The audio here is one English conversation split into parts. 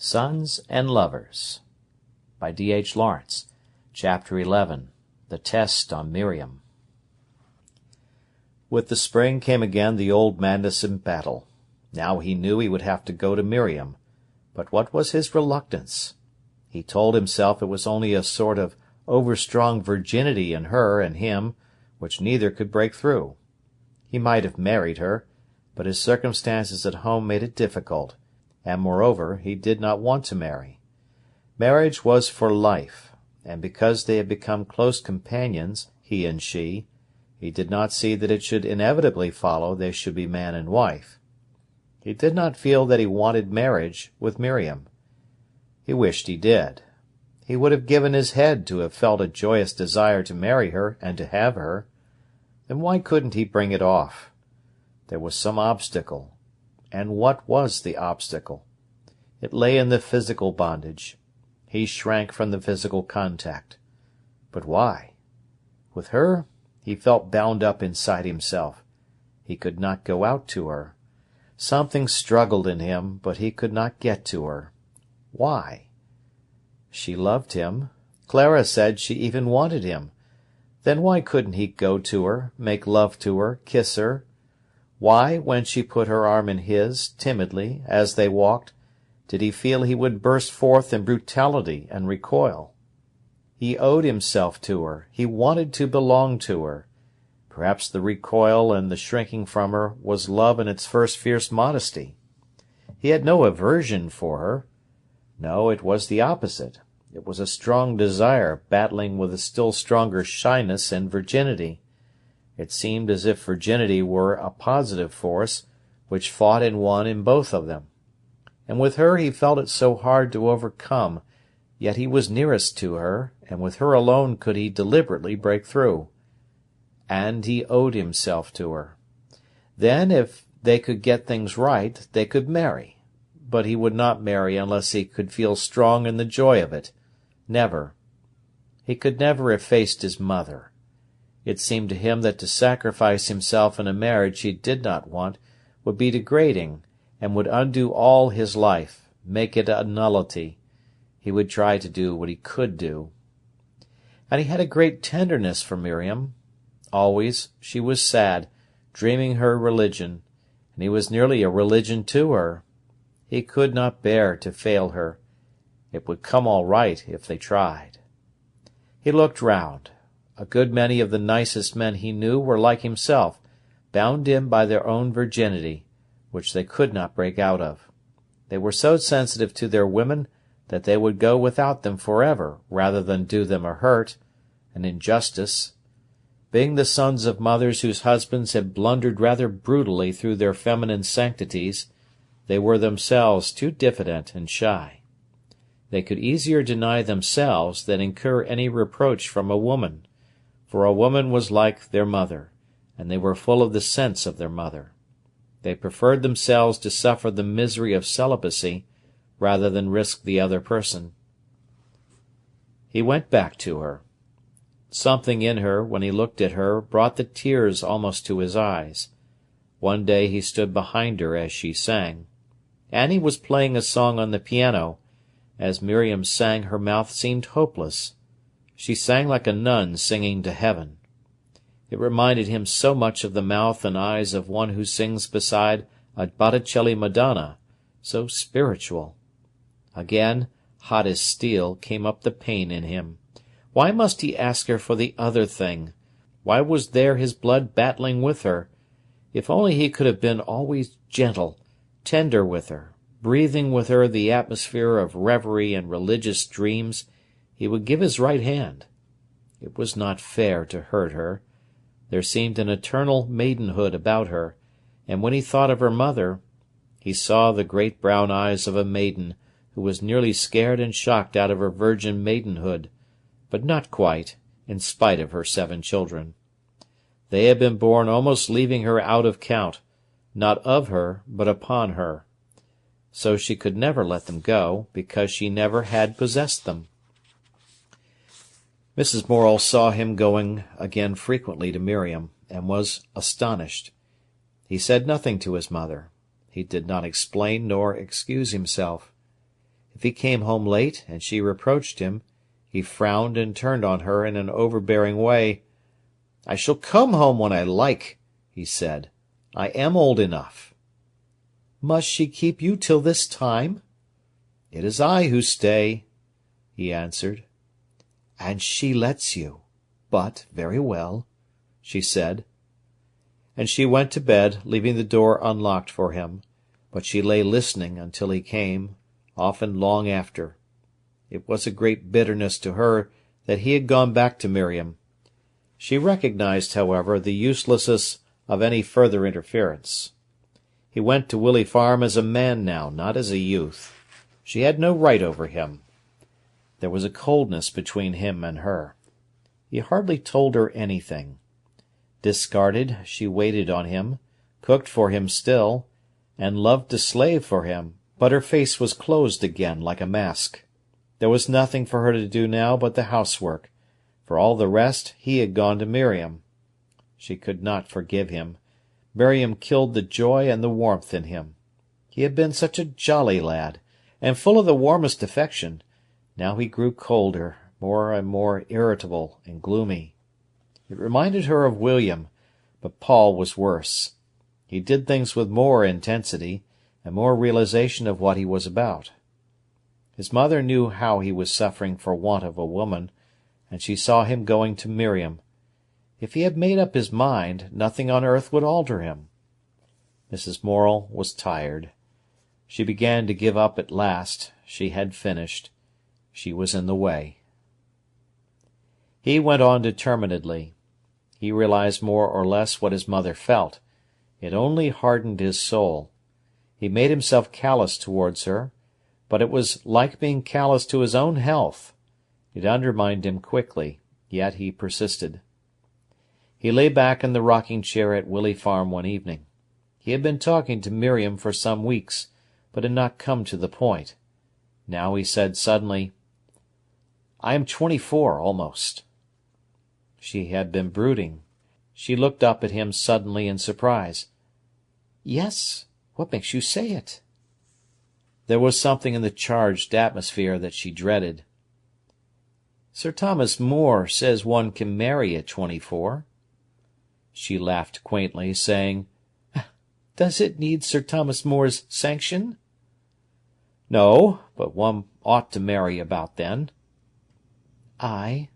Sons and Lovers by D.H. Lawrence. Chapter 11. The Test on Miriam. With the spring came again the old madness in battle. Now he knew he would have to go to Miriam, but what was his reluctance? He told himself it was only a sort of overstrong virginity in her and him which neither could break through. He might have married her, but his circumstances at home made it difficult, and moreover he did not want to marry. Marriage was for life, and because they had become close companions, he and she, he did not see that it should inevitably follow they should be man and wife. He did not feel that he wanted marriage with Miriam. He wished he did. He would have given his head to have felt a joyous desire to marry her and to have her. Then why couldn't he bring it off? There was some obstacle. And what was the obstacle? It lay in the physical bondage. He shrank from the physical contact. But why? With her, he felt bound up inside himself. He could not go out to her. Something struggled in him, but he could not get to her. Why? She loved him. Clara said she even wanted him. Then why couldn't he go to her, make love to her, kiss her? Why, when she put her arm in his, timidly, as they walked, did he feel he would burst forth in brutality and recoil? He owed himself to her. He wanted to belong to her. Perhaps the recoil and the shrinking from her was love in its first fierce modesty. He had no aversion for her. No, it was the opposite. It was a strong desire battling with a still stronger shyness and virginity. It seemed as if virginity were a positive force, which fought and won in both of them. And with her he felt it so hard to overcome, yet he was nearest to her, and with her alone could he deliberately break through. And he owed himself to her. Then, if they could get things right, they could marry. But he would not marry unless he could feel strong in the joy of it. Never. He could never have faced his mother. It seemed to him that to sacrifice himself in a marriage he did not want would be degrading, and would undo all his life, make it a nullity. He would try to do what he could do. And he had a great tenderness for Miriam. Always she was sad, dreaming her religion, and he was nearly a religion to her. He could not bear to fail her. It would come all right if they tried. He looked round. A good many of the nicest men he knew were like himself, bound in by their own virginity, which they could not break out of. They were so sensitive to their women that they would go without them forever rather than do them a hurt, an injustice. Being the sons of mothers whose husbands had blundered rather brutally through their feminine sanctities, they were themselves too diffident and shy. They could easier deny themselves than incur any reproach from a woman, for a woman was like their mother, and they were full of the sense of their mother. They preferred themselves to suffer the misery of celibacy rather than risk the other person. He went back to her. Something in her, when he looked at her, brought the tears almost to his eyes. One day he stood behind her as she sang. Annie was playing a song on the piano. As Miriam sang, her mouth seemed hopeless. She sang like a nun singing to heaven. It reminded him so much of the mouth and eyes of one who sings beside a Botticelli Madonna, so spiritual. Again, hot as steel, came up the pain in him. Why must he ask her for the other thing? Why was there his blood battling with her? If only he could have been always gentle, tender with her, breathing with her the atmosphere of reverie and religious dreams, he would give his right hand. It was not fair to hurt her. There seemed an eternal maidenhood about her, and when he thought of her mother, he saw the great brown eyes of a maiden who was nearly scared and shocked out of her virgin maidenhood, but not quite, in spite of her 7 children. They had been born almost leaving her out of count, not of her, but upon her. So she could never let them go, because she never had possessed them. Mrs. Morel saw him going again frequently to Miriam, and was astonished. He said nothing to his mother. He did not explain nor excuse himself. If he came home late and she reproached him, he frowned and turned on her in an overbearing way. "I shall come home when I like," he said. "I am old enough." "Must she keep you till this time?" "It is I who stay," he answered. "And she lets you. But very well," she said. And she went to bed, leaving the door unlocked for him, but she lay listening until he came, often long after. It was a great bitterness to her that he had gone back to Miriam. She recognized, however, the uselessness of any further interference. He went to Willey Farm as a man now, not as a youth. She had no right over him. There was a coldness between him and her. He hardly told her anything. Discarded, she waited on him, cooked for him still, and loved to slave for him, but her face was closed again like a mask. There was nothing for her to do now but the housework. For all the rest, he had gone to Miriam. She could not forgive him. Miriam killed the joy and the warmth in him. He had been such a jolly lad, and full of the warmest affection. Now he grew colder, more and more irritable and gloomy. It reminded her of William, but Paul was worse. He did things with more intensity, and more realization of what he was about. His mother knew how he was suffering for want of a woman, and she saw him going to Miriam. If he had made up his mind, nothing on earth would alter him. Mrs. Morel was tired. She began to give up at last. She had finished. She was in the way. He went on determinedly. He realized more or less what his mother felt. It only hardened his soul. He made himself callous towards her, but it was like being callous to his own health. It undermined him quickly, yet he persisted. He lay back in the rocking-chair at Willey Farm one evening. He had been talking to Miriam for some weeks, but had not come to the point. Now he said suddenly, "I am 24, almost." She had been brooding. She looked up at him suddenly in surprise. "Yes, what makes you say it?" There was something in the charged atmosphere that she dreaded. "Sir Thomas More says one can marry at 24. She laughed quaintly, saying, "Does it need Sir Thomas More's sanction?" "No, but one ought to marry about then." "Ay,"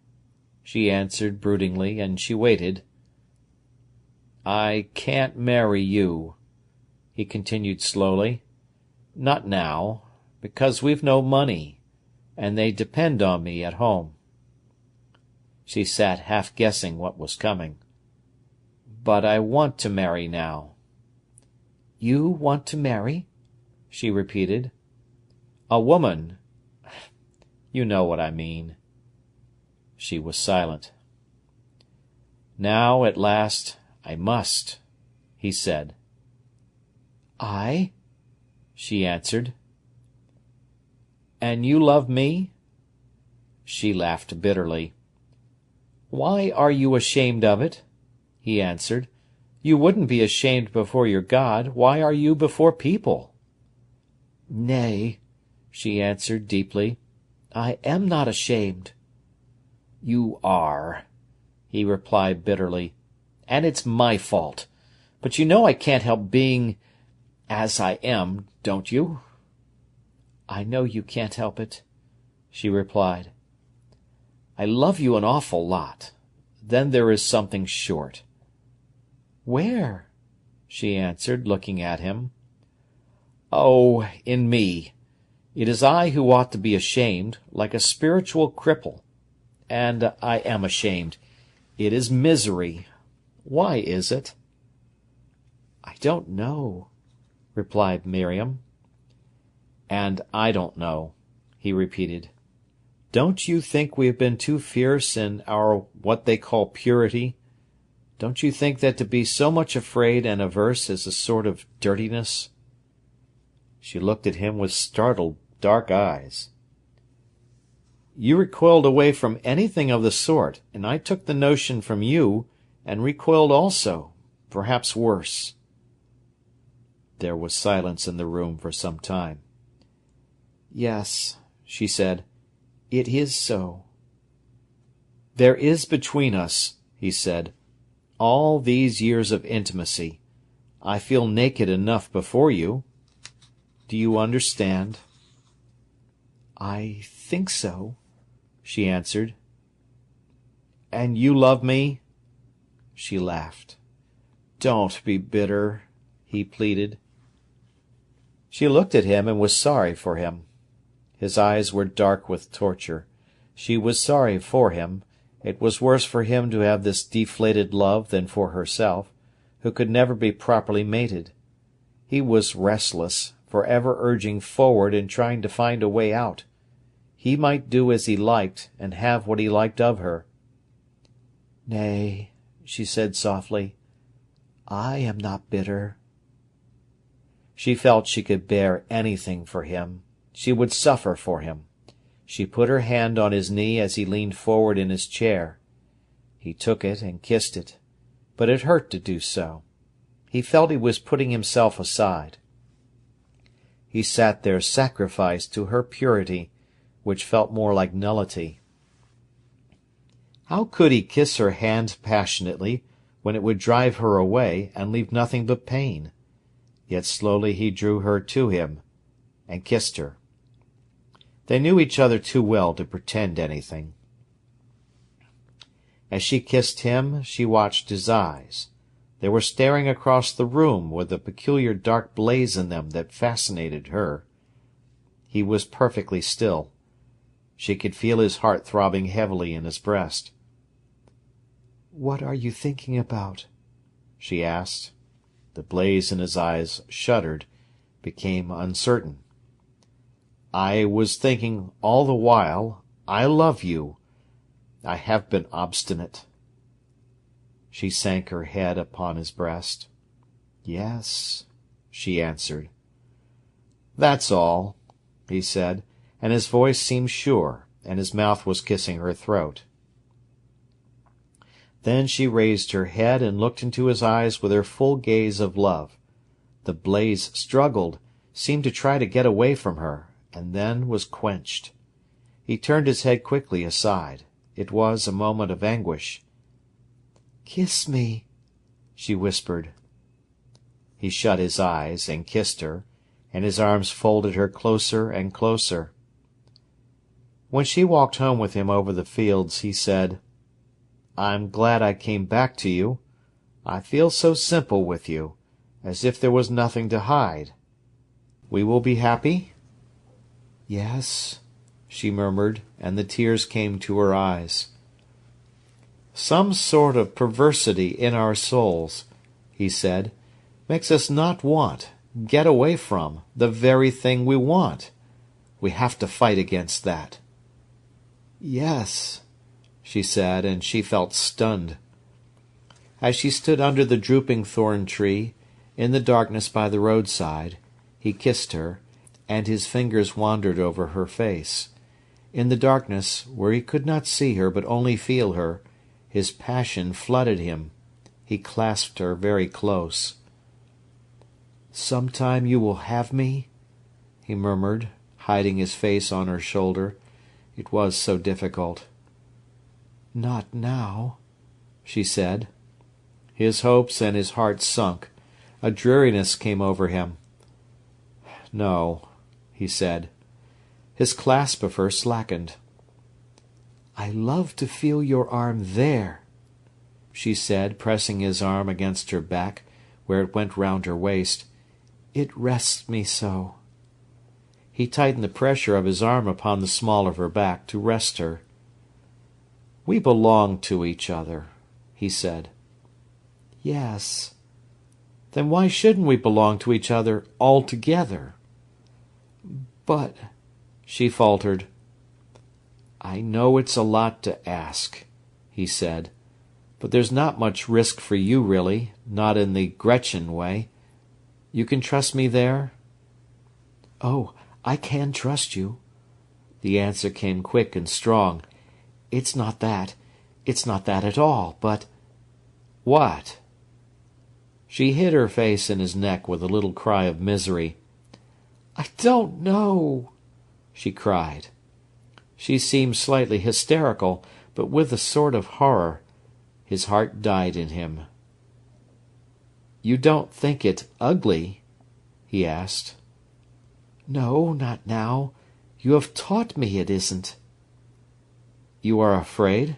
she answered broodingly, and she waited. "I can't marry you," he continued slowly. "Not now, because we've no money, and they depend on me at home." She sat half guessing what was coming. "But I want to marry now." "You want to marry?" she repeated. "A woman. You know what I mean." She was silent. "Now, at last, I must," he said. "I?" she answered. "And you love me?" She laughed bitterly. "Why are you ashamed of it?" he answered. "You wouldn't be ashamed before your God. Why are you before people?" "Nay," she answered deeply, "I am not ashamed." "You are," he replied bitterly, "and it's my fault. But you know I can't help being as I am, don't you?" "I know you can't help it," she replied. "I love you an awful lot. Then there is something short." "Where?" she answered, looking at him. "Oh, in me. It is I who ought to be ashamed, like a spiritual cripple. And I am ashamed. It is misery. Why is it?" "I don't know," replied Miriam. "And I don't know," he repeated. "Don't you think we have been too fierce in our what they call purity? Don't you think that to be so much afraid and averse is a sort of dirtiness?" She looked at him with startled, dark eyes. "You recoiled away from anything of the sort, and I took the notion from you, and recoiled also, perhaps worse." There was silence in the room for some time. "Yes," she said. "It is so." "There is between us," he said, "all these years of intimacy. I feel naked enough before you. Do you understand?" "I think so," she answered. "And you love me?" She laughed. "Don't be bitter," he pleaded. She looked at him and was sorry for him. His eyes were dark with torture. She was sorry for him. It was worse for him to have this deflated love than for herself, who could never be properly mated. He was restless, for ever urging forward and trying to find a way out. He might do as he liked, and have what he liked of her. "Nay," she said softly, "I am not bitter." She felt she could bear anything for him. She would suffer for him. She put her hand on his knee as he leaned forward in his chair. He took it and kissed it, but it hurt to do so. He felt he was putting himself aside. He sat there sacrificed to her purity, which felt more like nullity. How could he kiss her hand passionately, when it would drive her away and leave nothing but pain? Yet slowly he drew her to him, and kissed her. They knew each other too well to pretend anything. As she kissed him, she watched his eyes. They were staring across the room with a peculiar dark blaze in them that fascinated her. He was perfectly still. She could feel his heart throbbing heavily in his breast. "What are you thinking about?" she asked. The blaze in his eyes shuddered, became uncertain. "I was thinking all the while, I love you. I have been obstinate." She sank her head upon his breast. "Yes," she answered. "That's all," he said, and his voice seemed sure, and his mouth was kissing her throat. Then she raised her head and looked into his eyes with her full gaze of love. The blaze struggled, seemed to try to get away from her, and then was quenched. He turned his head quickly aside. It was a moment of anguish. "Kiss me," she whispered. He shut his eyes and kissed her, and his arms folded her closer and closer. When she walked home with him over the fields, he said, "I'm glad I came back to you. I feel so simple with you, as if there was nothing to hide. We will be happy?" "Yes," she murmured, and the tears came to her eyes. "Some sort of perversity in our souls," he said, "makes us not want, get away from, the very thing we want. We have to fight against that." "Yes," she said, and she felt stunned. As she stood under the drooping thorn tree, in the darkness by the roadside, he kissed her, and his fingers wandered over her face. In the darkness, where he could not see her but only feel her, his passion flooded him. He clasped her very close. "Sometime you will have me?" he murmured, hiding his face on her shoulder. It was so difficult. "Not now," she said. His hopes and his heart sunk. A dreariness came over him. "No," he said. His clasp of her slackened. "I love to feel your arm there," she said, pressing his arm against her back, where it went round her waist. "It rests me so." He tightened the pressure of his arm upon the small of her back to rest her. "We belong to each other," he said. "Yes." "Then why shouldn't we belong to each other altogether?" "But—" she faltered. "I know it's a lot to ask," he said, "but there's not much risk for you, really, not in the Gretchen way. You can trust me there?" "Oh, I can trust you." The answer came quick and strong. "It's not that. It's not that at all, but—" "What?" She hid her face in his neck with a little cry of misery. "I don't know," she cried. She seemed slightly hysterical, but with a sort of horror. His heart died in him. "You don't think it ugly?" he asked. "No, not now. You have taught me it isn't." "You are afraid?"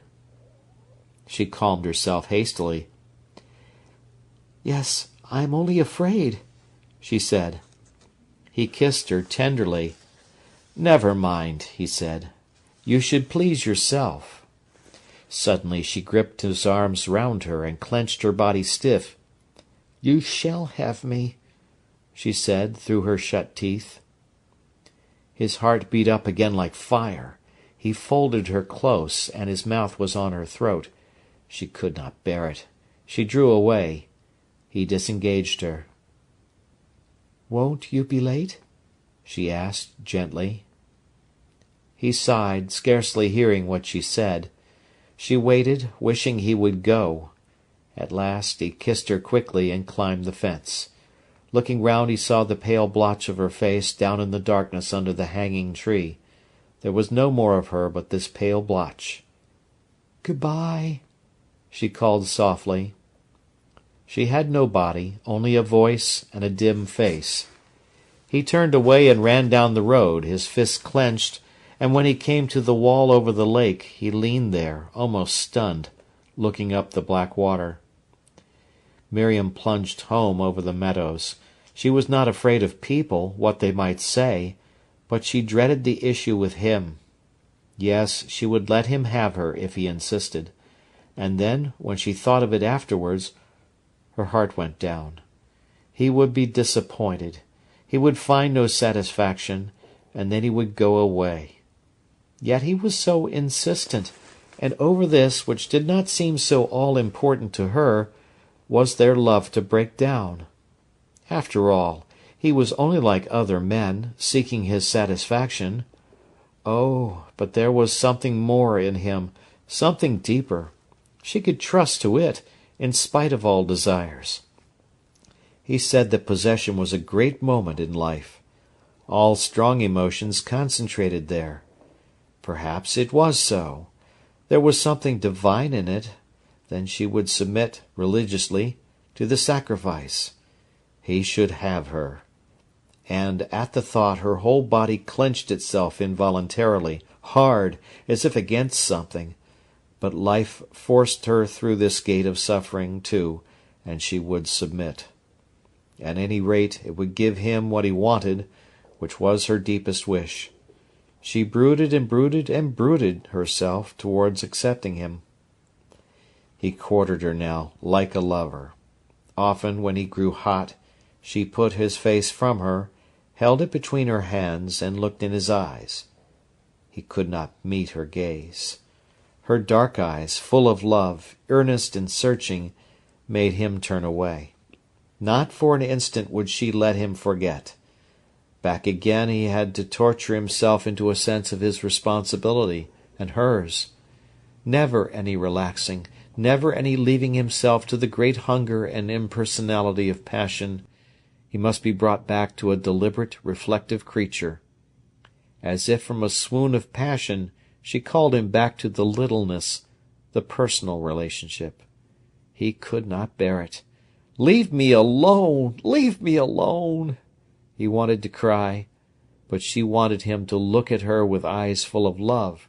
She calmed herself hastily. "Yes, I am only afraid," she said. He kissed her tenderly. "Never mind," he said. "You should please yourself." Suddenly she gripped his arms round her and clenched her body stiff. "You shall have me," she said through her shut teeth. His heart beat up again like fire. He folded her close, and his mouth was on her throat. She could not bear it. She drew away. He disengaged her. "Won't you be late?" she asked gently. He sighed, scarcely hearing what she said. She waited, wishing he would go. At last he kissed her quickly and climbed the fence. Looking round, he saw the pale blotch of her face down in the darkness under the hanging tree. There was no more of her but this pale blotch. "Good-bye," she called softly. She had no body, only a voice and a dim face. He turned away and ran down the road, his fists clenched, and when he came to the wall over the lake, he leaned there, almost stunned, looking up the black water. Miriam plunged home over the meadows. She was not afraid of people, what they might say, but she dreaded the issue with him. Yes, she would let him have her if he insisted. And then, when she thought of it afterwards, her heart went down. He would be disappointed. He would find no satisfaction, and then he would go away. Yet he was so insistent, and over this, which did not seem so all-important to her, was their love to break down? After all, he was only like other men, seeking his satisfaction. Oh, but there was something more in him, something deeper. She could trust to it, in spite of all desires. He said that possession was a great moment in life. All strong emotions concentrated there. Perhaps it was so. There was something divine in it. Then she would submit, religiously, to the sacrifice. He should have her. And at the thought her whole body clenched itself involuntarily, hard, as if against something. But life forced her through this gate of suffering, too, and she would submit. At any rate, it would give him what he wanted, which was her deepest wish. She brooded and brooded and brooded herself towards accepting him. He courted her now, like a lover. Often, when he grew hot, she put his face from her, held it between her hands, and looked in his eyes. He could not meet her gaze. Her dark eyes, full of love, earnest and searching, made him turn away. Not for an instant would she let him forget. Back again he had to torture himself into a sense of his responsibility, and hers. Never any relaxing, never any leaving himself to the great hunger and impersonality of passion. He must be brought back to a deliberate, reflective creature. As if from a swoon of passion, she called him back to the littleness, the personal relationship. He could not bear it. "Leave me alone! Leave me alone!" He wanted to cry, but she wanted him to look at her with eyes full of love.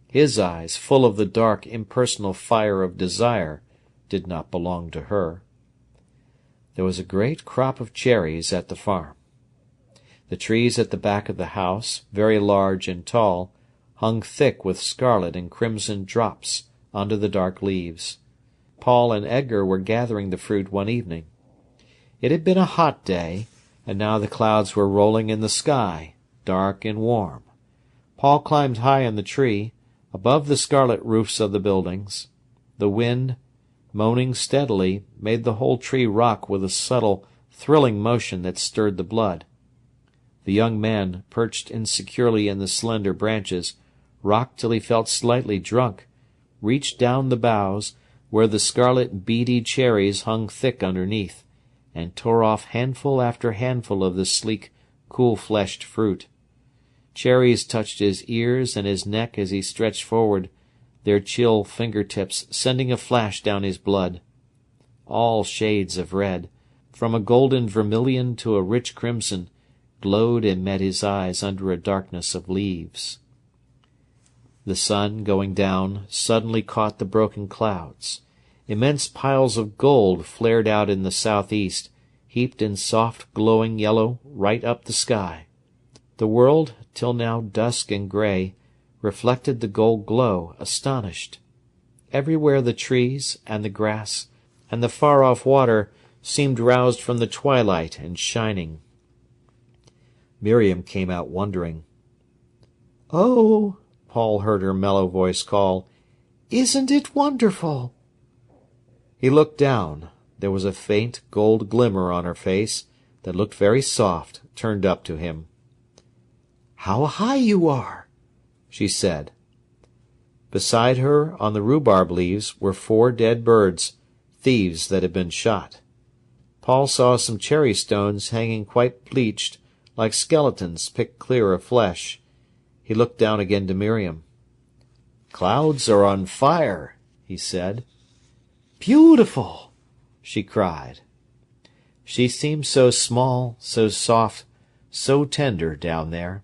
His eyes, full of the dark, impersonal fire of desire, did not belong to her. There was a great crop of cherries at the farm. The trees at the back of the house, very large and tall, hung thick with scarlet and crimson drops under the dark leaves. Paul and Edgar were gathering the fruit one evening. It had been a hot day, and now the clouds were rolling in the sky, dark and warm. Paul climbed high in the tree, above the scarlet roofs of the buildings. The wind, moaning steadily, made the whole tree rock with a subtle, thrilling motion that stirred the blood. The young man, perched insecurely in the slender branches, rocked till he felt slightly drunk, reached down the boughs, where the scarlet beady cherries hung thick underneath, and tore off handful after handful of the sleek, cool-fleshed fruit. Cherries touched his ears and his neck as he stretched forward, their chill fingertips sending a flash down his blood. All shades of red, from a golden vermilion to a rich crimson, glowed and met his eyes under a darkness of leaves. The sun, going down, suddenly caught the broken clouds. Immense piles of gold flared out in the southeast, heaped in soft, glowing yellow right up the sky. The world, till now dusk and grey, reflected the gold glow, astonished. Everywhere the trees and the grass and the far-off water seemed roused from the twilight and shining. Miriam came out wondering. "Oh," Paul heard her mellow voice call, "isn't it wonderful?" He looked down. There was a faint gold glimmer on her face that looked very soft, turned up to him. "How high you are!" she said. Beside her, on the rhubarb leaves, were 4 dead birds, thieves that had been shot. Paul saw some cherry stones hanging quite bleached, like skeletons picked clear of flesh. He looked down again to Miriam. "Clouds are on fire," he said. "Beautiful!" she cried. She seemed so small, so soft, so tender down there.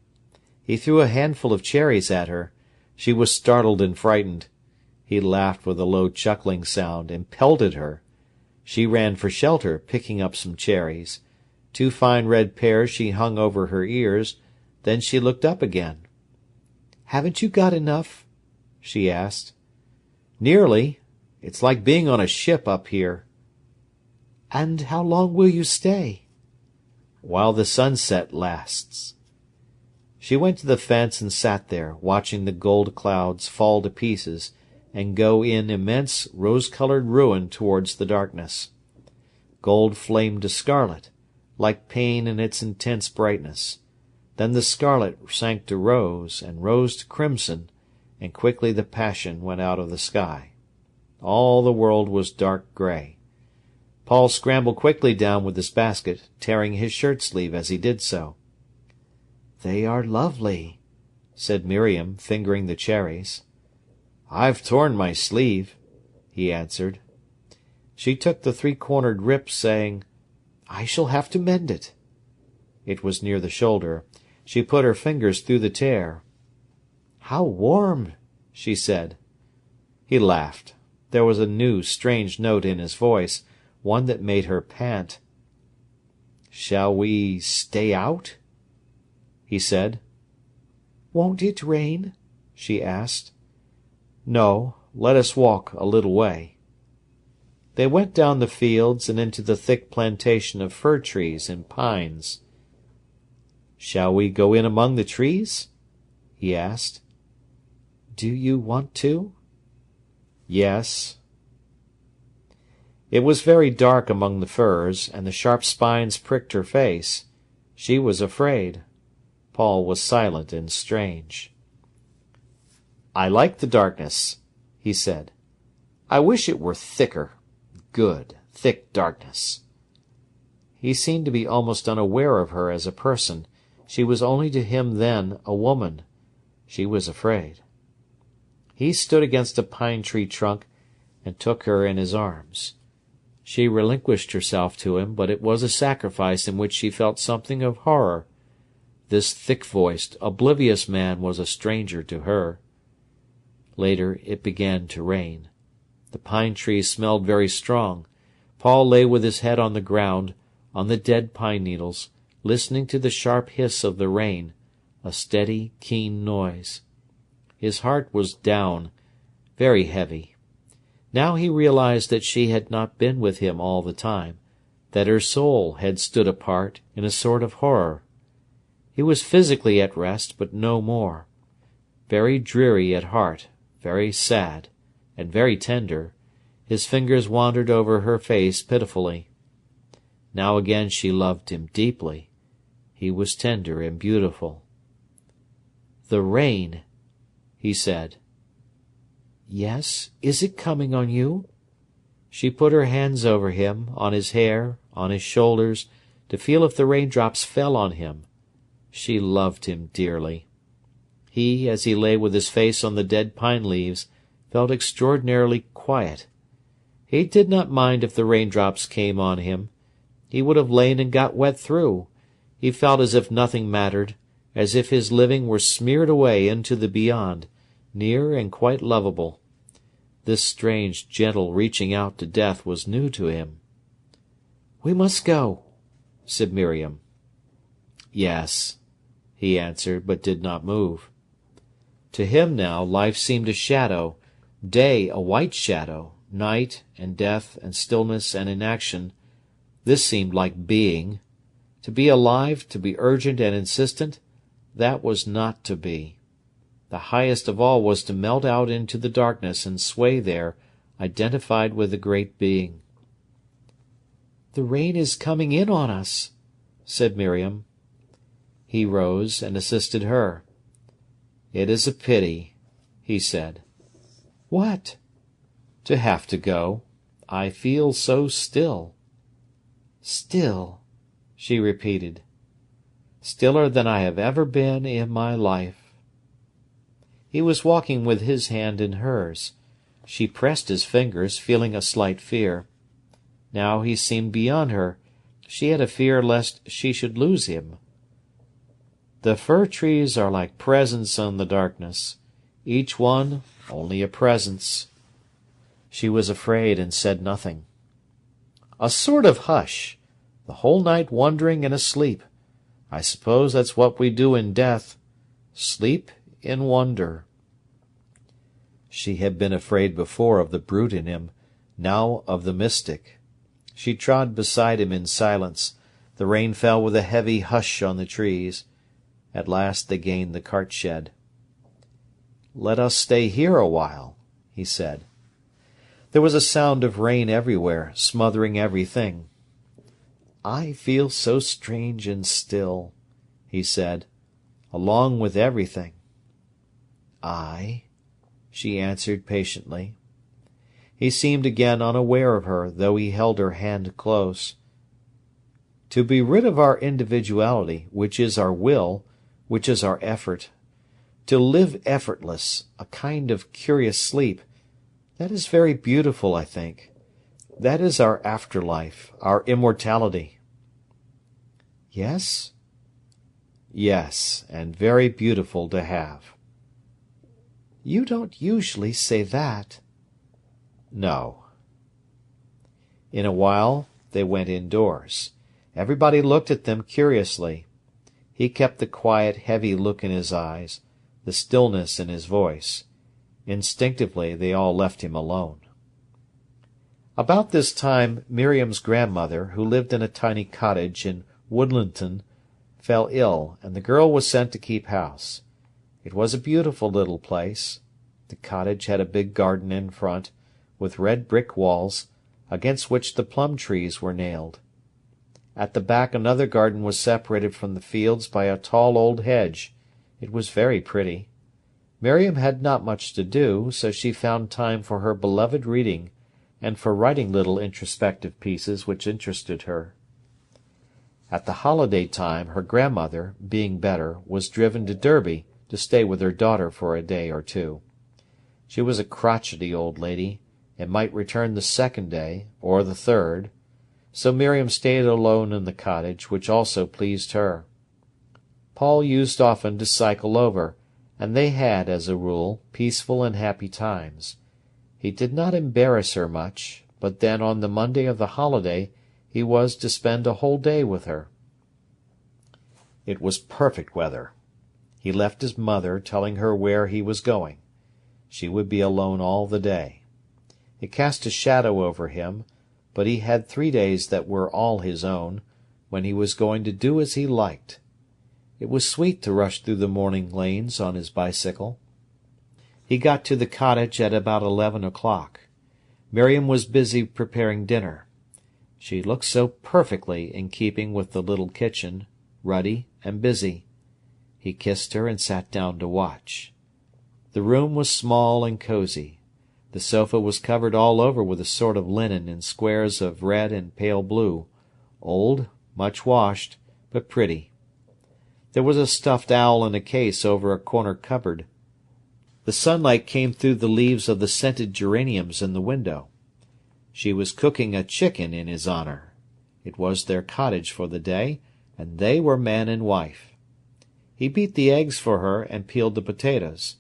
He threw a handful of cherries at her. She was startled and frightened. He laughed with a low chuckling sound and pelted her. She ran for shelter, picking up some cherries. 2 fine red pears she hung over her ears. Then she looked up again. "Haven't you got enough?" she asked. "Nearly. It's like being on a ship up here." "And how long will you stay?" "While the sunset lasts." She went to the fence and sat there, watching the gold clouds fall to pieces and go in immense rose-coloured ruin towards the darkness. Gold flamed to scarlet, like pain in its intense brightness. Then the scarlet sank to rose, and rose to crimson, and quickly the passion went out of the sky. All the world was dark grey. Paul scrambled quickly down with his basket, tearing his shirt-sleeve as he did so. "They are lovely," said Miriam, fingering the cherries. "I've torn my sleeve," he answered. She took the 3-cornered rip, saying, "I shall have to mend it." It was near the shoulder. She put her fingers through the tear. "How warm!" she said. He laughed. There was a new, strange note in his voice, one that made her pant. "Shall we stay out?" he said. "Won't it rain?" she asked. "No, let us walk a little way." They went down the fields and into the thick plantation of fir trees and pines. "Shall we go in among the trees?" he asked. "Do you want to?" "Yes." It was very dark among the firs, and the sharp spines pricked her face. She was afraid. Paul was silent and strange. "I like the darkness," he said. "I wish it were thicker. Good, thick darkness." He seemed to be almost unaware of her as a person. She was only to him then a woman. She was afraid. He stood against a pine-tree trunk and took her in his arms. She relinquished herself to him, but it was a sacrifice in which she felt something of horror. This thick-voiced, oblivious man was a stranger to her. Later it began to rain. The pine trees smelled very strong. Paul lay with his head on the ground, on the dead pine needles, listening to the sharp hiss of the rain, a steady, keen noise. His heart was down, very heavy. Now he realized that she had not been with him all the time, that her soul had stood apart in a sort of horror. He was physically at rest, but no more. Very dreary at heart, very sad, and very tender, his fingers wandered over her face pitifully. Now again she loved him deeply. He was tender and beautiful. "The rain," he said. "Yes, is it coming on you?" She put her hands over him, on his hair, on his shoulders, to feel if the raindrops fell on him. She loved him dearly. He, as he lay with his face on the dead pine leaves, felt extraordinarily quiet. He did not mind if the raindrops came on him. He would have lain and got wet through. He felt as if nothing mattered, as if his living were smeared away into the beyond, near and quite lovable. This strange, gentle reaching out to death was new to him. "We must go," said Miriam. "Yes," he answered, but did not move. To him now life seemed a shadow, day a white shadow, night and death and stillness and inaction. This seemed like being. To be alive, to be urgent and insistent, that was not to be. The highest of all was to melt out into the darkness and sway there, identified with the great being. "The rain is coming in on us," said Miriam. He rose and assisted her. "It is a pity," he said. "What?" "To have to go. I feel so still." "Still," she repeated. "Stiller than I have ever been in my life." He was walking with his hand in hers. She pressed his fingers, feeling a slight fear. Now he seemed beyond her. She had a fear lest she should lose him. "The fir trees are like presents in the darkness, each one only a presence." She was afraid and said nothing. "A sort of hush, the whole night wondering and asleep. I suppose that's what we do in death, sleep in wonder." She had been afraid before of the brute in him, now of the mystic. She trod beside him in silence. The rain fell with a heavy hush on the trees. At last they gained the cart shed. "Let us stay here a while," he said. There was a sound of rain everywhere, smothering everything. "I feel so strange and still," he said, "along with everything." "I?" she answered patiently. He seemed again unaware of her, though he held her hand close. To be rid of our individuality, which is our will, which is our effort, to live effortless, a kind of curious sleep, that is very beautiful, I think. That is our afterlife, our immortality. "Yes?" "Yes, and very beautiful to have." "You don't usually say that." "No." In a while they went indoors. Everybody looked at them curiously. He kept the quiet, heavy look in his eyes, the stillness in his voice. Instinctively they all left him alone. About this time Miriam's grandmother, who lived in a tiny cottage in Woodlinton, fell ill, and the girl was sent to keep house. It was a beautiful little place. The cottage had a big garden in front, with red brick walls, against which the plum trees were nailed. At the back another garden was separated from the fields by a tall old hedge. It was very pretty. Miriam had not much to do, so she found time for her beloved reading, and for writing little introspective pieces which interested her. At the holiday time her grandmother, being better, was driven to Derby to stay with her daughter for a day or two. She was a crotchety old lady, and might return the second day, or the third, so Miriam stayed alone in the cottage, which also pleased her. Paul used often to cycle over, and they had, as a rule, peaceful and happy times. He did not embarrass her much, but then on the Monday of the holiday he was to spend a whole day with her. It was perfect weather. He left his mother, telling her where he was going. She would be alone all the day. It cast a shadow over him, but he had 3 days that were all his own, when he was going to do as he liked. It was sweet to rush through the morning lanes on his bicycle. He got to the cottage at about 11 o'clock. Miriam was busy preparing dinner. She looked so perfectly in keeping with the little kitchen, ruddy and busy. He kissed her and sat down to watch. The room was small and cosy. The sofa was covered all over with a sort of linen in squares of red and pale blue, old, much washed, but pretty. There was a stuffed owl in a case over a corner cupboard. The sunlight came through the leaves of the scented geraniums in the window. She was cooking a chicken in his honour. It was their cottage for the day, and they were man and wife. He beat the eggs for her and peeled the potatoes.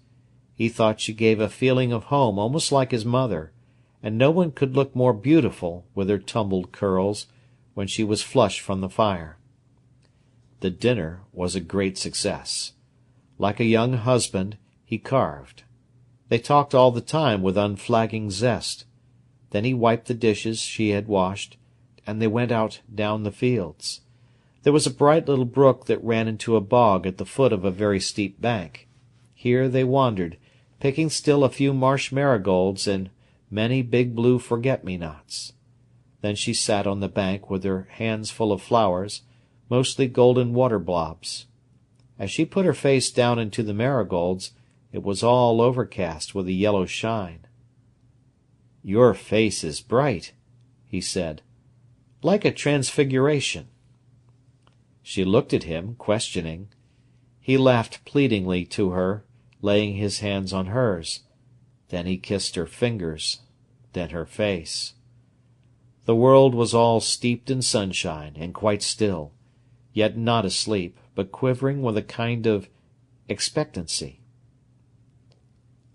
He thought she gave a feeling of home almost like his mother, and no one could look more beautiful, with her tumbled curls, when she was flush from the fire. The dinner was a great success. Like a young husband, he carved. They talked all the time with unflagging zest. Then he wiped the dishes she had washed, and they went out down the fields. There was a bright little brook that ran into a bog at the foot of a very steep bank. Here they wandered, picking still a few marsh marigolds and many big blue forget-me-nots. Then she sat on the bank with her hands full of flowers, mostly golden water blobs. As she put her face down into the marigolds, it was all overcast with a yellow shine. "Your face is bright," he said, "like a transfiguration." She looked at him, questioning. He laughed pleadingly to her, laying his hands on hers. Then he kissed her fingers, then her face. The world was all steeped in sunshine, and quite still, yet not asleep, but quivering with a kind of expectancy.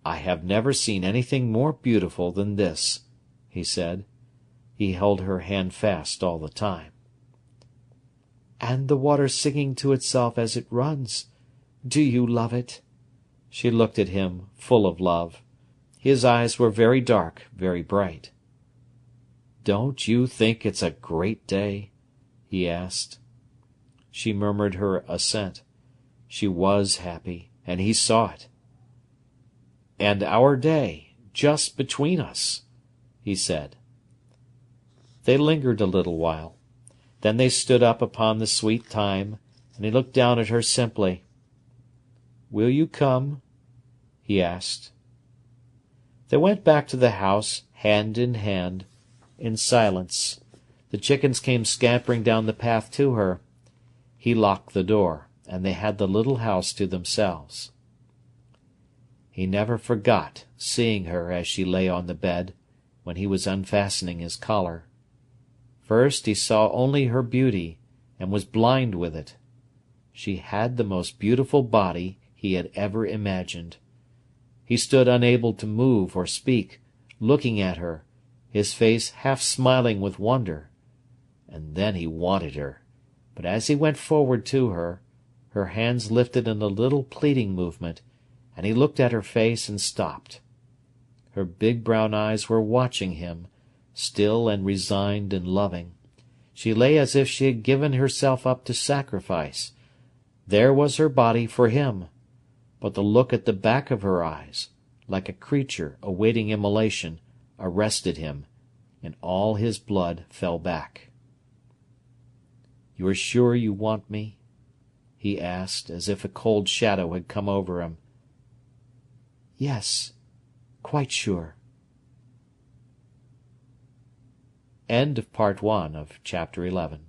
"I have never seen anything more beautiful than this," he said. He held her hand fast all the time. "And the water singing to itself as it runs. Do you love it?" She looked at him, full of love. His eyes were very dark, very bright. "Don't you think it's a great day?" he asked. She murmured her assent. She was happy, and he saw it. "And our day, just between us," he said. They lingered a little while. Then they stood up upon the sweet thyme, and he looked down at her simply. "Will you come?" he asked. They went back to the house, hand in hand, in silence. The chickens came scampering down the path to her. He locked the door, and they had the little house to themselves. He never forgot seeing her as she lay on the bed, when he was unfastening his collar. First he saw only her beauty, and was blind with it. She had the most beautiful body he had ever imagined. He stood unable to move or speak, looking at her, his face half smiling with wonder. And then he wanted her, but as he went forward to her, her hands lifted in a little pleading movement, and he looked at her face and stopped. Her big brown eyes were watching him, still and resigned and loving. She lay as if she had given herself up to sacrifice. There was her body for him, but the look at the back of her eyes, like a creature awaiting immolation, arrested him, and all his blood fell back. "You are sure you want me?" he asked, as if a cold shadow had come over him. "Yes, quite sure." End of Part 1 of Chapter 11.